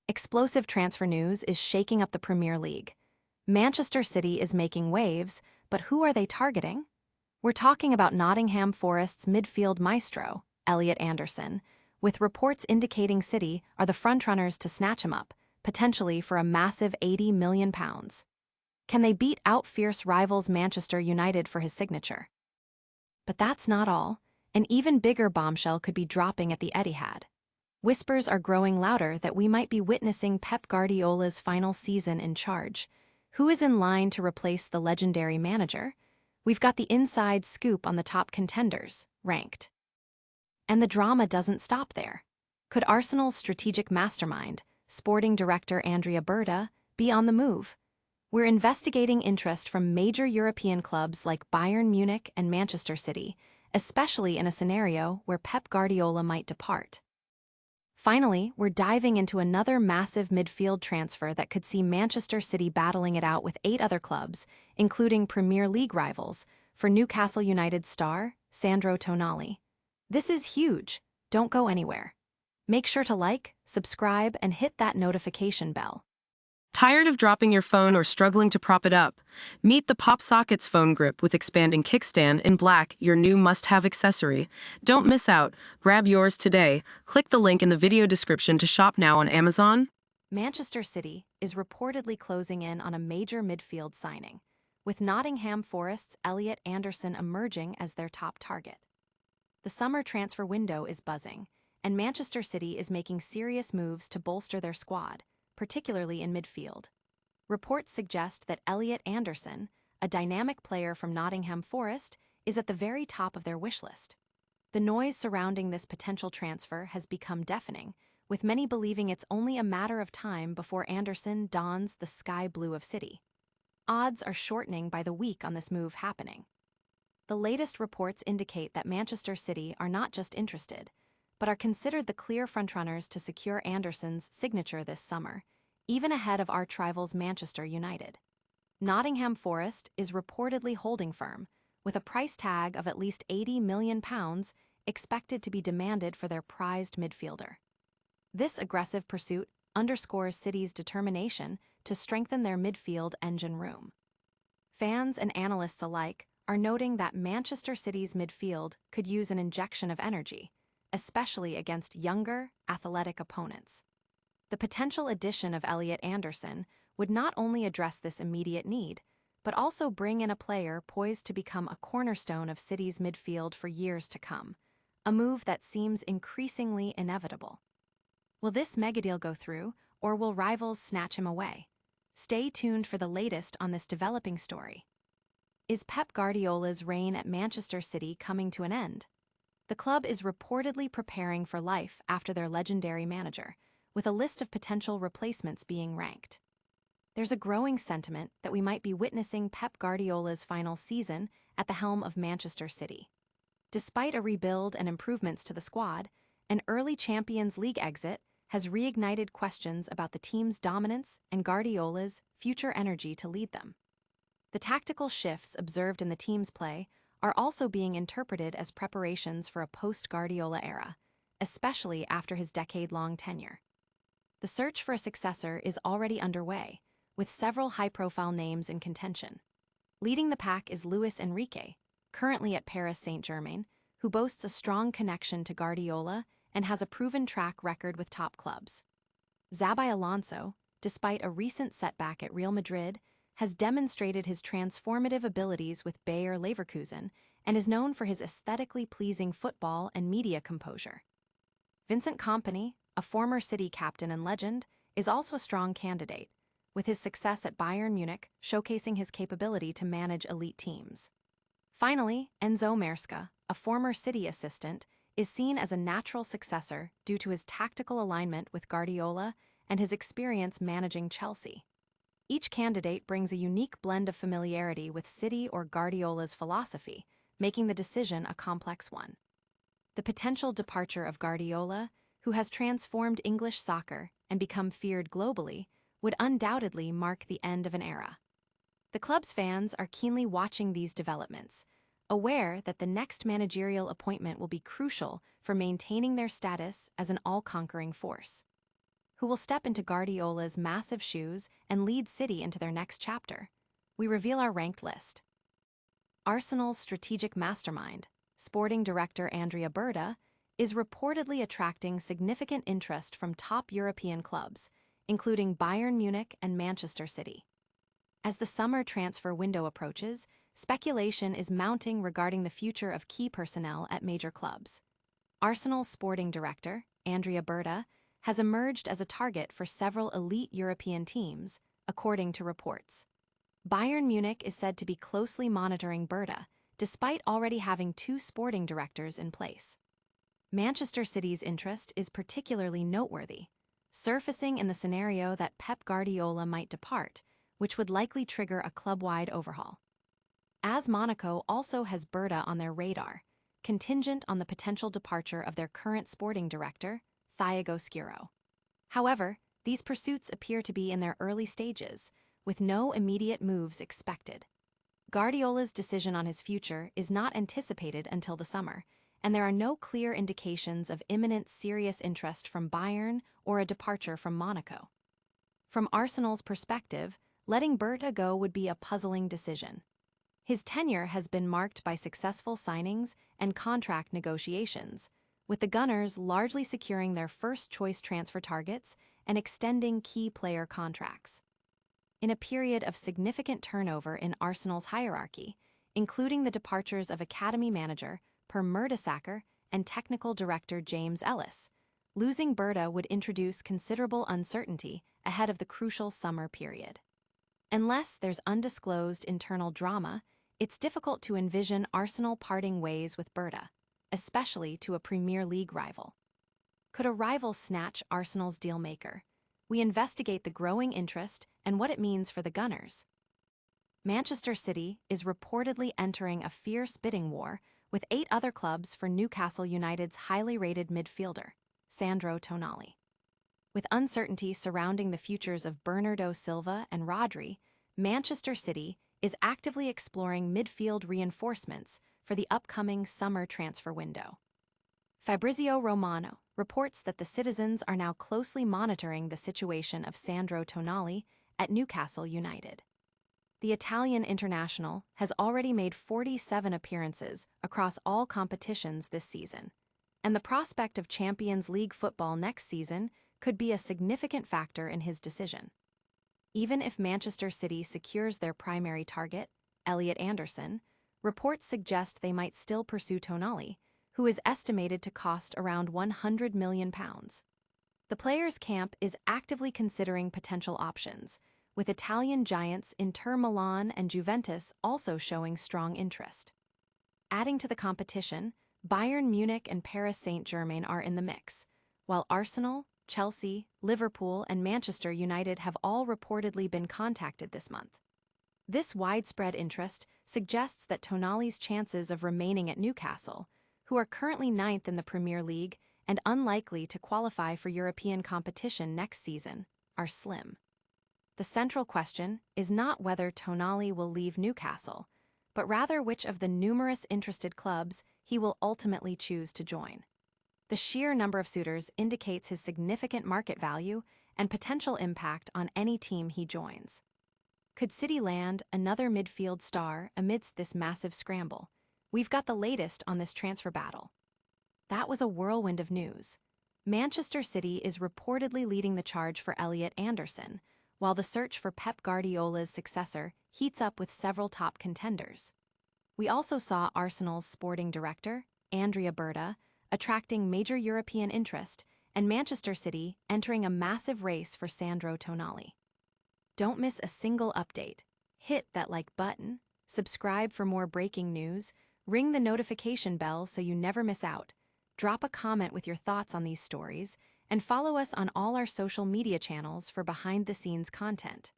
Explosive transfer news is shaking up the Premier League. Manchester City is making waves, but who are they targeting? We're talking about Nottingham Forest's midfield maestro, Elliot Anderson, with reports indicating City are the frontrunners to snatch him up, potentially for a massive £80 million. Can they beat out fierce rivals Manchester United for his signature? But that's not all. An even bigger bombshell could be dropping at the Etihad. Whispers are growing louder that we might be witnessing Pep Guardiola's final season in charge. Who is in line to replace the legendary manager? We've got the inside scoop on the top contenders, ranked. And the drama doesn't stop there. Could Arsenal's strategic mastermind, sporting director Andrea Berta, be on the move? We're investigating interest from major European clubs like Bayern Munich and Manchester City, especially in a scenario where Pep Guardiola might depart. Finally, we're diving into another massive midfield transfer that could see Manchester City battling it out with 8 other clubs, including Premier League rivals, for Newcastle United star Sandro Tonali. This is huge. Don't go anywhere. Make sure to like, subscribe, and hit that notification bell. Tired of dropping your phone or struggling to prop it up? Meet the Pop Sockets phone grip with expanding kickstand in black, your new must-have accessory. Don't miss out. Grab yours today. Click the link in the video description to shop now on Amazon. Manchester City is reportedly closing in on a major midfield signing, with Nottingham Forest's Elliot Anderson emerging as their top target. The summer transfer window is buzzing, and Manchester City is making serious moves to bolster their squad, particularly in midfield. Reports suggest that Elliot Anderson, a dynamic player from Nottingham Forest, is at the very top of their wish list. The noise surrounding this potential transfer has become deafening, with many believing it's only a matter of time before Anderson dons the sky blue of City. Odds are shortening by the week on this move happening. The latest reports indicate that Manchester City are not just interested, but are considered the clear frontrunners to secure Anderson's signature this summer, even ahead of arch rivals Manchester United. Nottingham Forest is reportedly holding firm, with a price tag of at least £80 million expected to be demanded for their prized midfielder. This aggressive pursuit underscores City's determination to strengthen their midfield engine room. Fans and analysts alike are noting that Manchester City's midfield could use an injection of energy, especially against younger, athletic opponents. The potential addition of Elliot Anderson would not only address this immediate need, but also bring in a player poised to become a cornerstone of City's midfield for years to come, a move that seems increasingly inevitable. Will this megadeal go through, or will rivals snatch him away? Stay tuned for the latest on this developing story. Is Pep Guardiola's reign at Manchester City coming to an end? The club is reportedly preparing for life after their legendary manager, with a list of potential replacements being ranked. There's a growing sentiment that we might be witnessing Pep Guardiola's final season at the helm of Manchester City. Despite a rebuild and improvements to the squad, an early Champions League exit has reignited questions about the team's dominance and Guardiola's future energy to lead them. The tactical shifts observed in the team's play are also being interpreted as preparations for a post-Guardiola era, especially after his decade-long tenure. The search for a successor is already underway, with several high-profile names in contention. Leading the pack is Luis Enrique, currently at Paris Saint-Germain, who boasts a strong connection to Guardiola and has a proven track record with top clubs. Xabi Alonso, despite a recent setback at Real Madrid, has demonstrated his transformative abilities with Bayer Leverkusen and is known for his aesthetically pleasing football and media composure. Vincent Kompany, a former City captain and legend, is also a strong candidate, with his success at Bayern Munich showcasing his capability to manage elite teams. Finally, Enzo Maresca, a former City assistant, is seen as a natural successor due to his tactical alignment with Guardiola and his experience managing Chelsea. Each candidate brings a unique blend of familiarity with City or Guardiola's philosophy, making the decision a complex one. The potential departure of Guardiola, who has transformed English soccer and become feared globally, would undoubtedly mark the end of an era. The club's fans are keenly watching these developments, aware that the next managerial appointment will be crucial for maintaining their status as an all-conquering force. who will step into Guardiola's massive shoes and lead City into their next chapter. We reveal our ranked list. Arsenal's strategic mastermind, sporting director Andrea Berta, is reportedly attracting significant interest from top European clubs, including Bayern Munich and Manchester City. As the summer transfer window approaches, speculation is mounting regarding the future of key personnel at major clubs. Arsenal's sporting director, Andrea Berta, has emerged as a target for several elite European teams, according to reports. Bayern Munich is said to be closely monitoring Berta, despite already having 2 sporting directors in place. Manchester City's interest is particularly noteworthy, surfacing in the scenario that Pep Guardiola might depart, which would likely trigger a club-wide overhaul. As Monaco also has Berta on their radar, contingent on the potential departure of their current sporting director, Thiago Scuro. However, these pursuits appear to be in their early stages, with no immediate moves expected. Guardiola's decision on his future is not anticipated until the summer, and there are no clear indications of imminent serious interest from Bayern or a departure from Monaco. From Arsenal's perspective, letting Berta go would be a puzzling decision. His tenure has been marked by successful signings and contract negotiations, with the Gunners largely securing their first-choice transfer targets and extending key player contracts. In a period of significant turnover in Arsenal's hierarchy, including the departures of academy manager Per Mertesacker and technical director James Ellis, losing Berta would introduce considerable uncertainty ahead of the crucial summer period. Unless there's undisclosed internal drama, it's difficult to envision Arsenal parting ways with Berta, especially to a Premier League rival. Could a rival snatch Arsenal's dealmaker? We investigate the growing interest and what it means for the Gunners. Manchester City is reportedly entering a fierce bidding war with 8 other clubs for Newcastle United's highly rated midfielder, Sandro Tonali. With uncertainty surrounding the futures of Bernardo Silva and Rodri, Manchester City is actively exploring midfield reinforcements for the upcoming summer transfer window. Fabrizio Romano reports that the citizens are now closely monitoring the situation of Sandro Tonali at Newcastle United. The Italian international has already made 47 appearances across all competitions this season, and the prospect of Champions League football next season could be a significant factor in his decision. Even if Manchester City secures their primary target, Elliot Anderson, reports suggest they might still pursue Tonali, who is estimated to cost around £100 million. The players' camp is actively considering potential options, with Italian giants Inter Milan and Juventus also showing strong interest. Adding to the competition, Bayern Munich and Paris Saint-Germain are in the mix, while Arsenal, Chelsea, Liverpool, and Manchester United have all reportedly been contacted this month. This widespread interest suggests that Tonali's chances of remaining at Newcastle, who are currently 9th in the Premier League and unlikely to qualify for European competition next season, are slim. The central question is not whether Tonali will leave Newcastle, but rather which of the numerous interested clubs he will ultimately choose to join. The sheer number of suitors indicates his significant market value and potential impact on any team he joins. Could City land another midfield star amidst this massive scramble? We've got the latest on this transfer battle. That was a whirlwind of news. Manchester City is reportedly leading the charge for Elliot Anderson, while the search for Pep Guardiola's successor heats up with several top contenders. We also saw Arsenal's sporting director, Andrea Berta, attracting major European interest, and Manchester City entering a massive race for Sandro Tonali. Don't miss a single update. Hit that like button, subscribe for more breaking news, ring the notification bell so you never miss out, drop a comment with your thoughts on these stories, and follow us on all our social media channels for behind-the-scenes content.